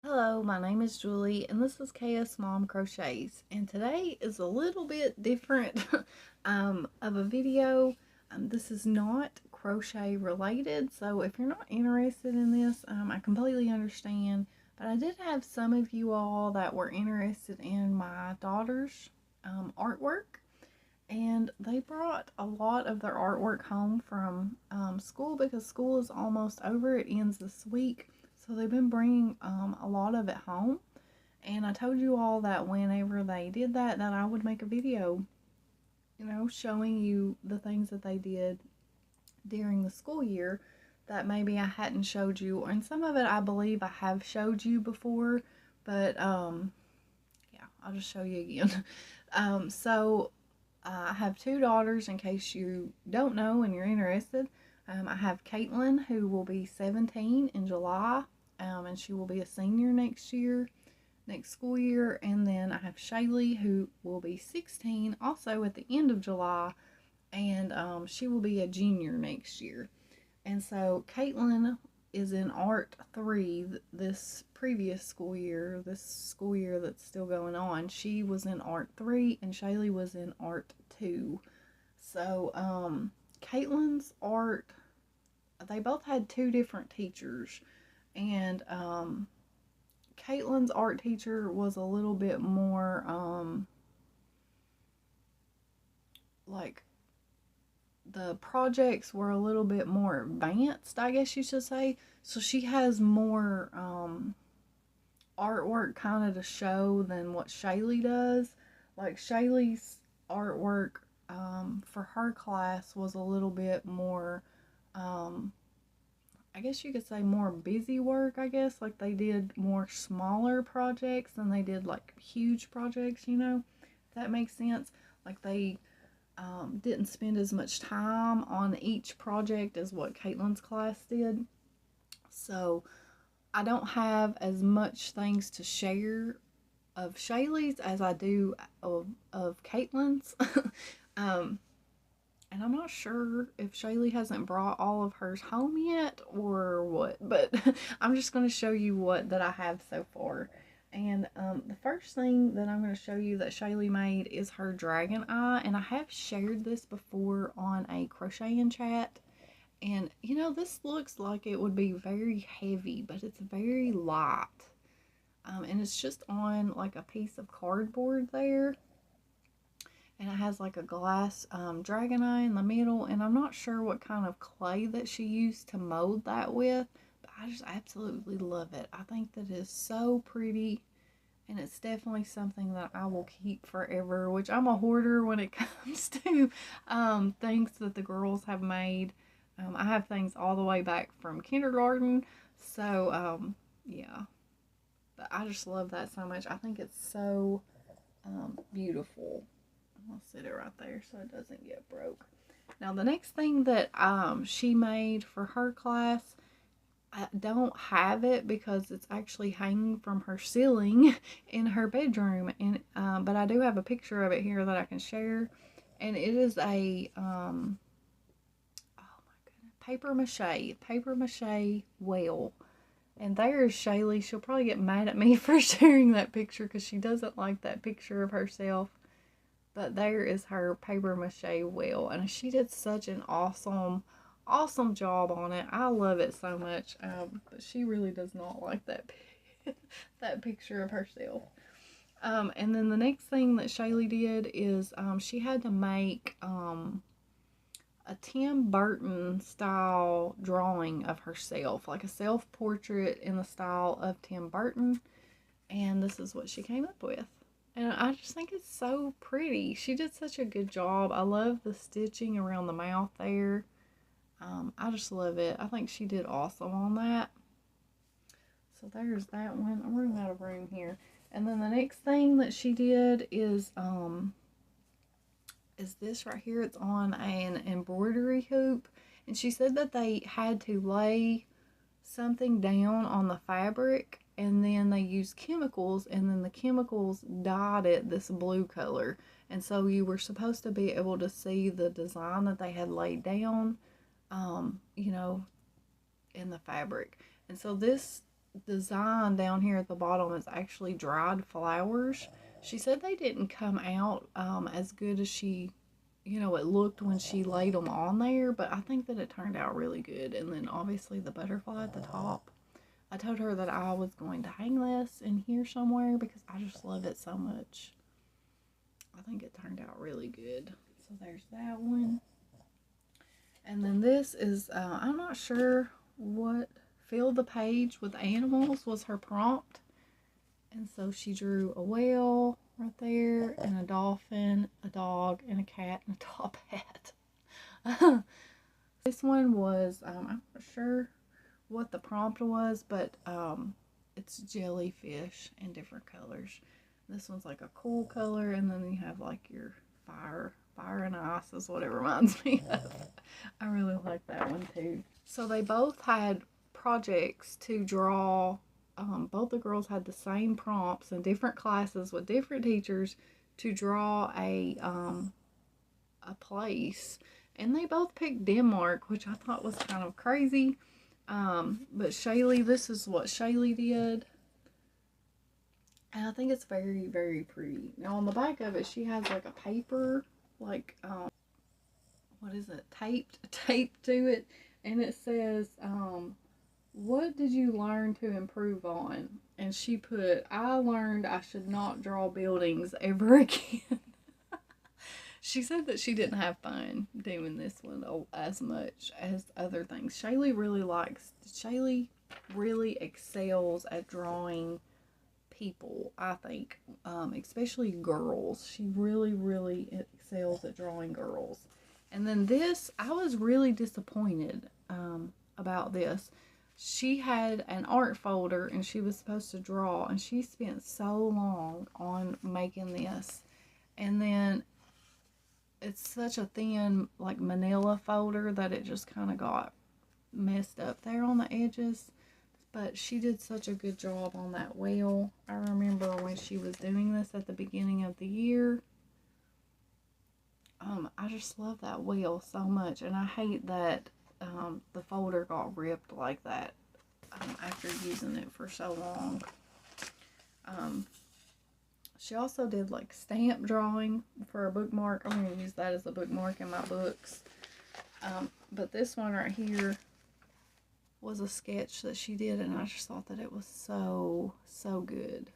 Hello, my name is Julie, and this is KS Mom Crochets. And today is a little bit different of a video. This is not crochet related, so if you're not interested in this, I completely understand. But I did have some of you all that were interested in my daughter's artwork, and they brought a lot of their artwork home from school because school is almost over. It ends this week. So they've been bringing a lot of it home. And I told you all that whenever they did that I would make a video, showing you the things that they did during the school year that maybe I hadn't showed you. And some of it I believe I have showed you before, but yeah, I'll just show you again. So I have two daughters in case you don't know and you're interested. I have Caitlin, who will be 17 in July, and she will be a senior next school year. And then I have Shaylee, who will be 16, also at the end of July, and she will be a junior next year. And so Caitlin is in Art 3 this previous school year, this school year that's still going on. She was in Art 3 and Shaylee was in Art 2. So, Caitlin's art, they both had two different teachers. And Caitlin's art teacher was a little bit more, like, the projects were a little bit more advanced, I guess you should say. So she has more artwork kind of to show than what Shaylee does. Like Shaylee's artwork for her class was a little bit more, I guess you could say more busy work, I guess. Like they did more smaller projects than they did like huge projects, if that makes sense. Like they didn't spend as much time on each project as what Caitlin's class did. So I don't have as much things to share of Shaylee's as I do of Caitlin's. um, and I'm not sure if Shaylee hasn't brought all of hers home yet or what, but I'm just going to show you what that I have so far. And the first thing that I'm going to show you that Shaylee made is her dragon eye. And I have shared this before on a crocheting chat. And this looks like it would be very heavy, but it's very light. And it's just on like a piece of cardboard there. And it has like a glass dragon eye in the middle. And I'm not sure what kind of clay that she used to mold that with, but I just absolutely love it. I think that is so pretty, and it's definitely something that I will keep forever, which I'm a hoarder when it comes to things that the girls have made. I have things all the way back from kindergarten, so yeah, but I just love that so much. I think it's so beautiful. I'll sit it right there so it doesn't get broke. Now the next thing that she made for her class, I don't have it because it's actually hanging from her ceiling in her bedroom, and but I do have a picture of it here that I can share, and it is a oh my goodness, paper mache whale. And there is Shaylee. She'll probably get mad at me for sharing that picture because she doesn't like that picture of herself. But there is her paper mache whale, and she did such an awesome job on it. I love it so much, but she really does not like that picture of herself. And then the next thing that Shaylee did is she had to make a Tim Burton style drawing of herself, like a self-portrait in the style of Tim Burton, and this is what she came up with. And I just think it's so pretty. She did such a good job. I love the stitching around the mouth there. I just love it. I think she did awesome on that. So there's that one. I'm running out of room here. And then the next thing that she did is this right here. It's on an embroidery hoop. And she said that they had to lay something down on the fabric, and then they used chemicals, and then the chemicals dyed it this blue color. And so you were supposed to be able to see the design that they had laid down, in the fabric. And so this design down here at the bottom is actually dried flowers. She said they didn't come out as good as she, you know, it looked when she laid them on there, but I think that it turned out really good. And then obviously the butterfly at the top. I told her that I was going to hang this in here somewhere because I just love it so much. I think it turned out really good. So there's that one. And then this is, I'm not sure what, fill the page with animals was her prompt. And so she drew a whale right there, and a dolphin, a dog, and a cat, and a top hat. This one was, I'm not sure what the prompt was, but it's jellyfish in different colors. This one's like a cool color, and then you have like your fire and ice is what it reminds me of. I really like that one too. So they both had projects to draw. Both the girls had the same prompts in different classes with different teachers to draw a place, and they both picked Denmark, which I thought was kind of crazy. But Shaylee, this is what Shaylee did. And I think it's very, very pretty. Now on the back of it, she has like a paper, like, what is it, taped to it. And it says, what did you learn to improve on? And she put, I learned I should not draw buildings ever again. She said that she didn't have fun doing this one as much as other things. Shaylee really excels at drawing people, I think, especially girls. She really, really excels at drawing girls. And then this, I was really disappointed about this. She had an art folder and she was supposed to draw, and she spent so long on making this. And then it's such a thin, like, manila folder that it just kind of got messed up there on the edges. But she did such a good job on that whale. I remember when she was doing this at the beginning of the year. I just love that whale so much, and I hate that the folder got ripped like that after using it for so long. She also did like stamp drawing for a bookmark. I'm going to use that as a bookmark in my books. But this one right here was a sketch that she did, and I just thought that it was so good.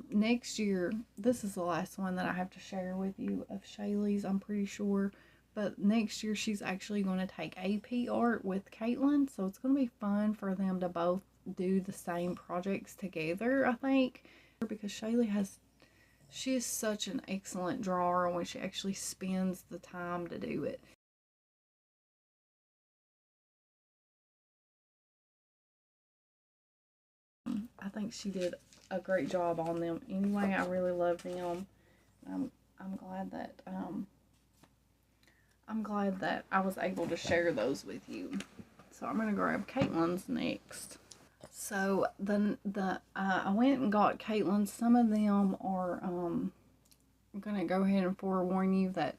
Next year, this is the last one that I have to share with you of Shaylee's, I'm pretty sure. But next year, she's actually going to take AP art with Caitlin. So it's going to be fun for them to both do the same projects together, I think. Because she is such an excellent drawer when she actually spends the time to do it. I think she did a great job on them. Anyway, I really love them. I'm glad that I was able to share those with you. So I'm gonna grab Caitlin's next. So I went and got Caitlin's. Some of them are I'm gonna go ahead and forewarn you that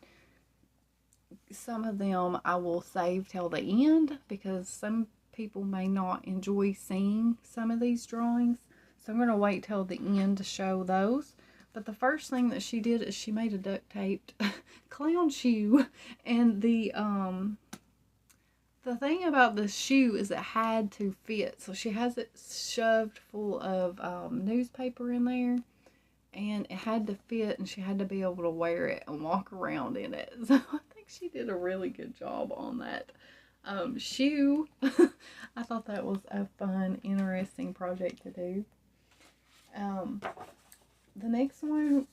some of them I will save till the end because some people may not enjoy seeing some of these drawings. So I'm going to wait till the end to show those. But the first thing that she did is she made a duct taped clown shoe. And the thing about this shoe is it had to fit. So she has it shoved full of newspaper in there. And it had to fit, and she had to be able to wear it and walk around in it. So I think she did a really good job on that shoe. I thought that was a fun, interesting project to do. The next one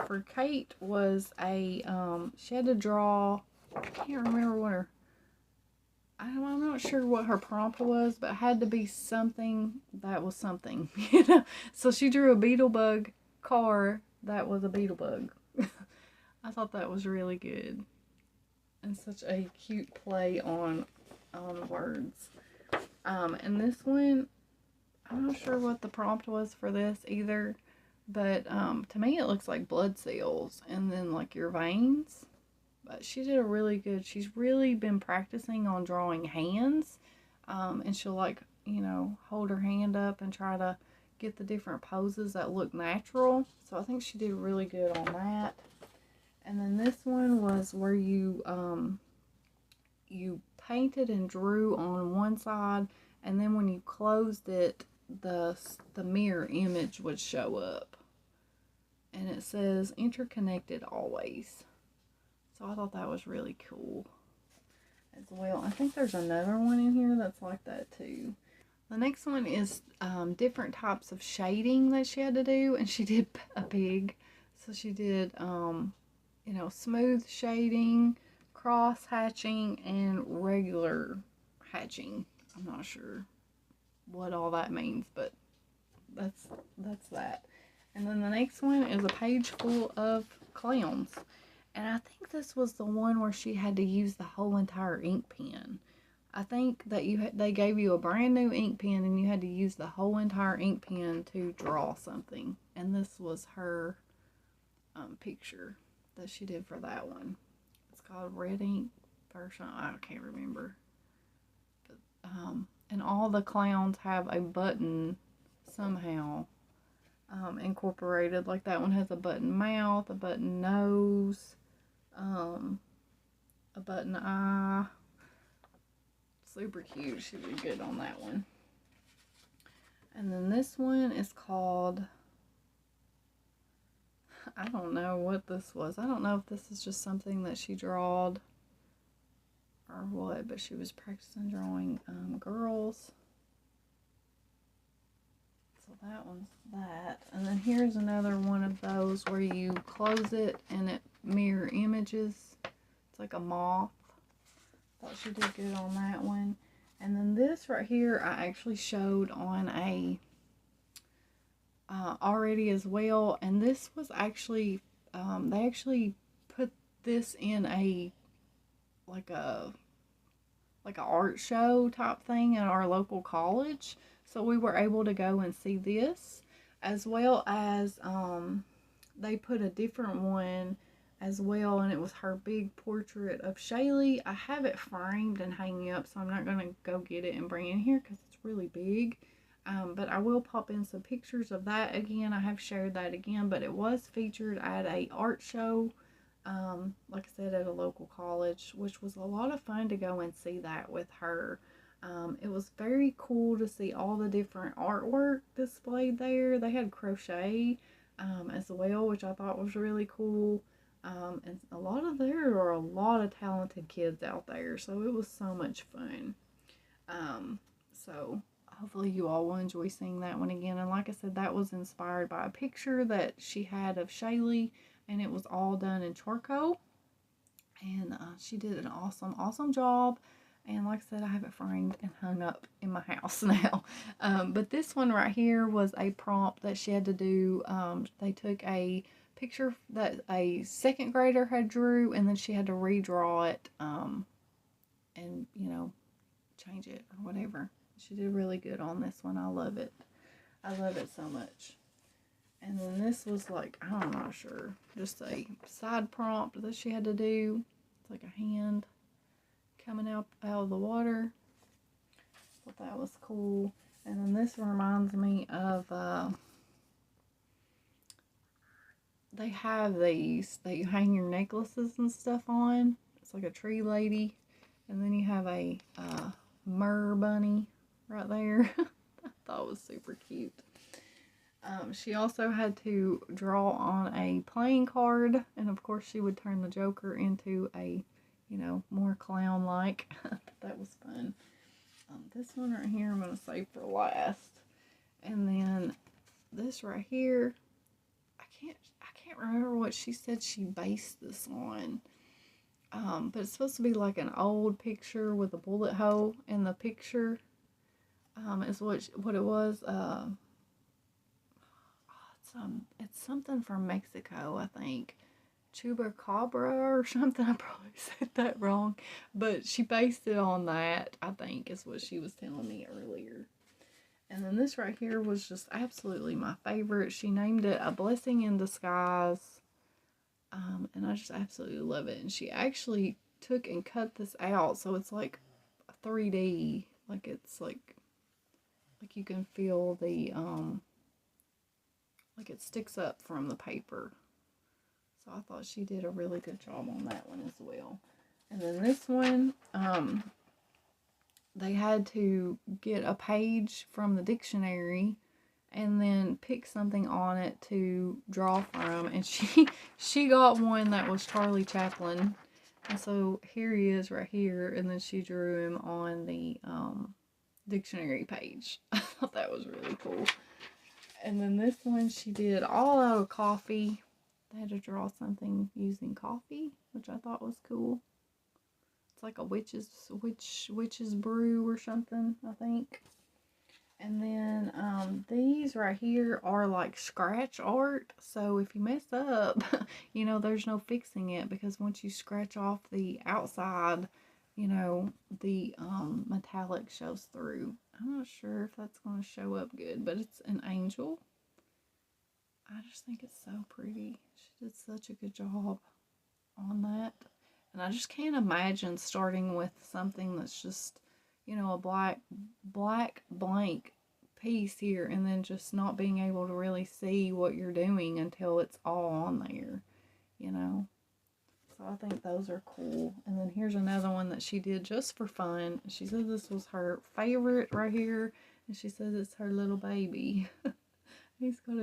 for Kate was she had to draw, I can't remember what I'm not sure what her prompt was, but it had to be something that was something, you know. So she drew a beetlebug car that was a beetlebug. I thought that was really good. And such a cute play on words. And this one, I'm not sure what the prompt was for this either, but to me it looks like blood cells and then like your veins. But she did she's really been practicing on drawing hands, and she'll like you know, hold her hand up and try to get the different poses that look natural. So I think she did really good on that. And then this one was where you painted and drew on one side, and then when you closed it, the mirror image would show up. And it says interconnected always. So I thought that was really cool as well. I think there's another one in here that's like that too. The next one is different types of shading that she had to do, and she did a pig. So she did, you know, smooth shading, cross hatching, and regular hatching. I'm not sure what all that means, but that's that. And then the next one is a page full of clowns. And I think this was the one where she had to use the whole entire ink pen. I think that they gave you a brand new ink pen and you had to use the whole entire ink pen to draw something. And this was her picture that she did for that one. It's called Red Ink version. I can't remember. But, and all the clowns have a button somehow incorporated. Like that one has a button mouth, a button nose, a button eye. Super cute. She did good on that one. And then this one is called, I don't know what this was. I don't know if this is just something that she drawed or what, but she was practicing drawing girls. So that one's that. And then here's another one of those where you close it and it mirror images. It's like a moth. Thought she did good on that one. And then this right here I actually showed on a already as well, and this was actually they actually put this in a like a art show type thing at our local college, so we were able to go and see this, as well as they put a different one as well, and it was her big portrait of Shaylee. I have it framed and hanging up, so I'm not going to go get it and bring it in here because it's really big. But I will pop in some pictures of that again. I have shared that again, but it was featured at a art show, like I said, at a local college, which was a lot of fun to go and see that with her. It was very cool to see all the different artwork displayed there. They had crochet as well, which I thought was really cool. And there are a lot of talented kids out there, so it was so much fun. So hopefully you all will enjoy seeing that one again. And like I said, that was inspired by a picture that she had of Shaylee, and it was all done in charcoal. And she did an awesome job. And like I said, I have it framed and hung up in my house now. But this one right here was a prompt that she had to do. They took a picture that a second grader had drew, and then she had to redraw it and, you know, change it or whatever. She did really good on this one. I love it. I love it so much. And then this was like, I'm not sure, just a side prompt that she had to do. It's like a hand coming out of the water. Thought that was cool. And then this reminds me of they have these that you hang your necklaces and stuff on. It's like a tree lady, and then you have a mer bunny right there. I thought it was super cute. She also had to draw on a playing card, and of course she would turn the Joker into a, you know, more clown-like. That was fun. This one right here I'm going to save for last. And then this right here, I can't remember what she said she based this on. But it's supposed to be like an old picture with a bullet hole in the picture. Is what it was. It's something from Mexico, I think. Chupacabra or something. I probably said that wrong, but she based it on that, I think, is what she was telling me earlier. And then this right here was just absolutely my favorite. She named it A Blessing in Disguise, and I just absolutely love it. And she actually took and cut this out, so it's like 3D, like it's like like you can feel the, like it sticks up from the paper. So I thought she did a really good job on that one as well. And then this one, they had to get a page from the dictionary and then pick something on it to draw from. And she got one that was Charlie Chaplin. And so here he is right here. And then she drew him on the dictionary page. I thought that was really cool. And then this one she did all out of coffee. They had to draw something using coffee, which I thought was cool. It's like a witch's brew or something, I think. And then these right here are like scratch art. So if you mess up, you know, there's no fixing it, because once you scratch off the outside, you know, the metallic shows through. I'm not sure if that's going to show up good, but it's an angel. I just think it's so pretty. She did such a good job on that. And I just can't imagine starting with something that's just, you know, a black blank piece here, and then just not being able to really see what you're doing until it's all on there, you know. So I think those are cool. And then here's another one that she did just for fun. She said this was her favorite right here, and she says it's her little baby. He's got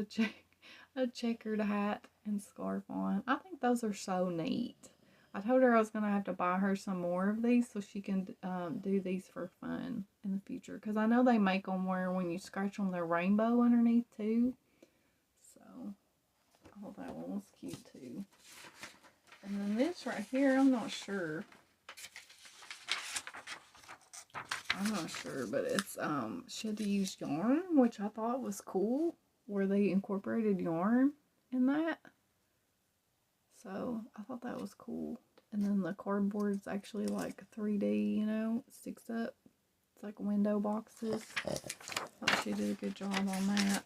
a checkered hat and scarf on. I think those are so neat. I told her I was going to have to buy her some more of these so she can do these for fun in the future. Because I know they make them where when you scratch on their rainbow underneath too. So, I thought that one was cute too. And then this right here, I'm not sure. But it's, she had to use yarn, which I thought was cool, where they incorporated yarn in that. So I thought that was cool. And then the cardboard's actually like 3D, you know, it sticks up. It's like window boxes. Thought she did a good job on that.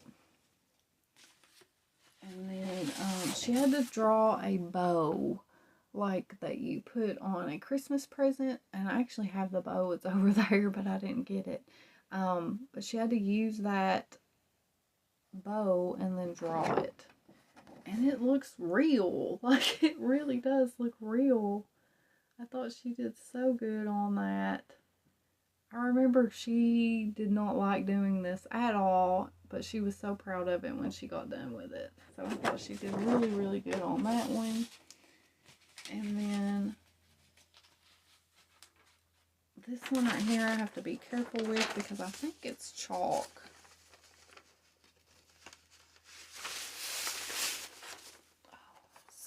And then she had to draw a bow, like that you put on a Christmas present. And I actually have the bow, it's over there, but I didn't get it. But she had to use that bow and then draw it. And it looks real. Like, it really does look real. I thought she did so good on that. I remember she did not like doing this at all, but she was so proud of it when she got done with it. So I thought she did really, really good on that one. And then this one right here I have to be careful with because I think it's chalk.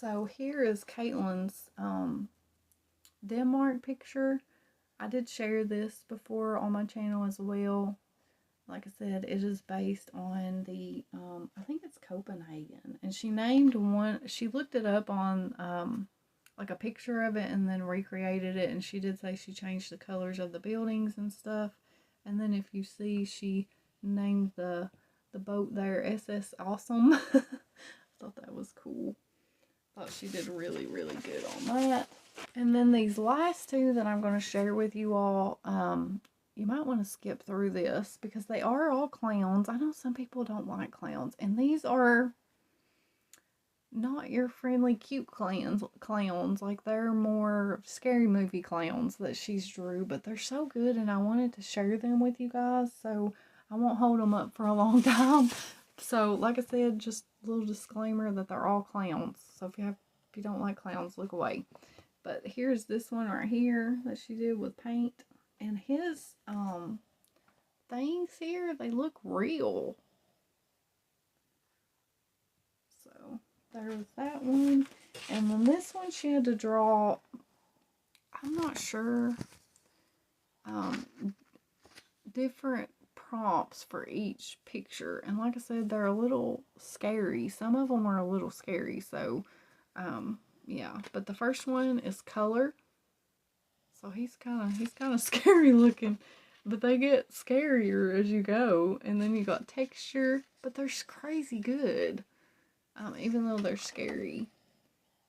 So here is Caitlin's Denmark picture. I did share this before on my channel as well. Like I said, it is based on the, I think it's Copenhagen. And she named one, she looked it up on like a picture of it and then recreated it. And she did say she changed the colors of the buildings and stuff. And then if you see, she named the boat there SS Awesome. I thought that was cool. Thought she did really, really good on that. And then these last two that I'm going to share with you all, you might want to skip through this because they are all clowns. I know some people don't like clowns, and these are not your friendly cute clowns. Like, they're more scary movie clowns that she's drew, but they're so good, and I wanted to share them with you guys, so I won't hold them up for a long time. So, like I said, just a little disclaimer that they're all clowns. So if you don't like clowns, look away. But here's this one right here that she did with paint. And his things here, they look real. So there's that one. And then this one she had to draw, I'm not sure, different prompts for each picture, and like I said, they're a little scary. Some of them are a little scary, so yeah. But the first one is color, so he's kind of scary looking, but they get scarier as you go. And then you got texture, but they're crazy good, even though they're scary.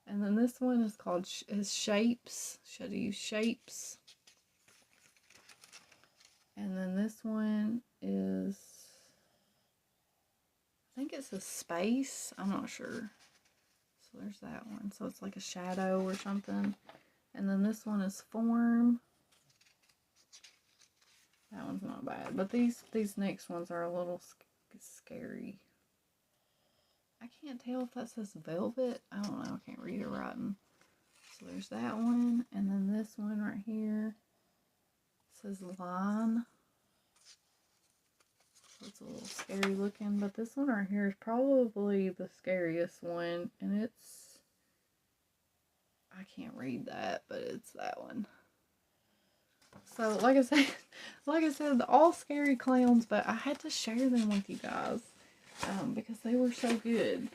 And then this one is called shapes. Should I use shapes? And then this one is it says space. I'm not sure. So there's that one. So it's like a shadow or something. And then this one is form. That one's not bad. But these next ones are a little scary. I can't tell if that says velvet. I don't know. I can't read it writing. So there's that one. And then this one right here says line. So it's a little scary looking. But this one right here is probably the scariest one. And it's, I can't read that, but it's that one. So like I said, all scary clowns, but I had to share them with you guys because they were so good.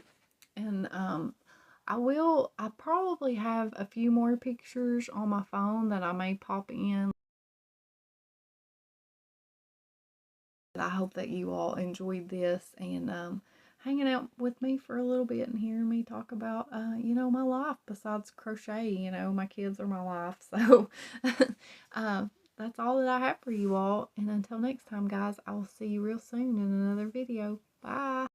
And I probably have a few more pictures on my phone that I may pop in. I hope that you all enjoyed this and hanging out with me for a little bit and hearing me talk about, you know, my life besides crochet. You know, my kids are my life. So that's all that I have for you all. And until next time, guys, I will see you real soon in another video. Bye.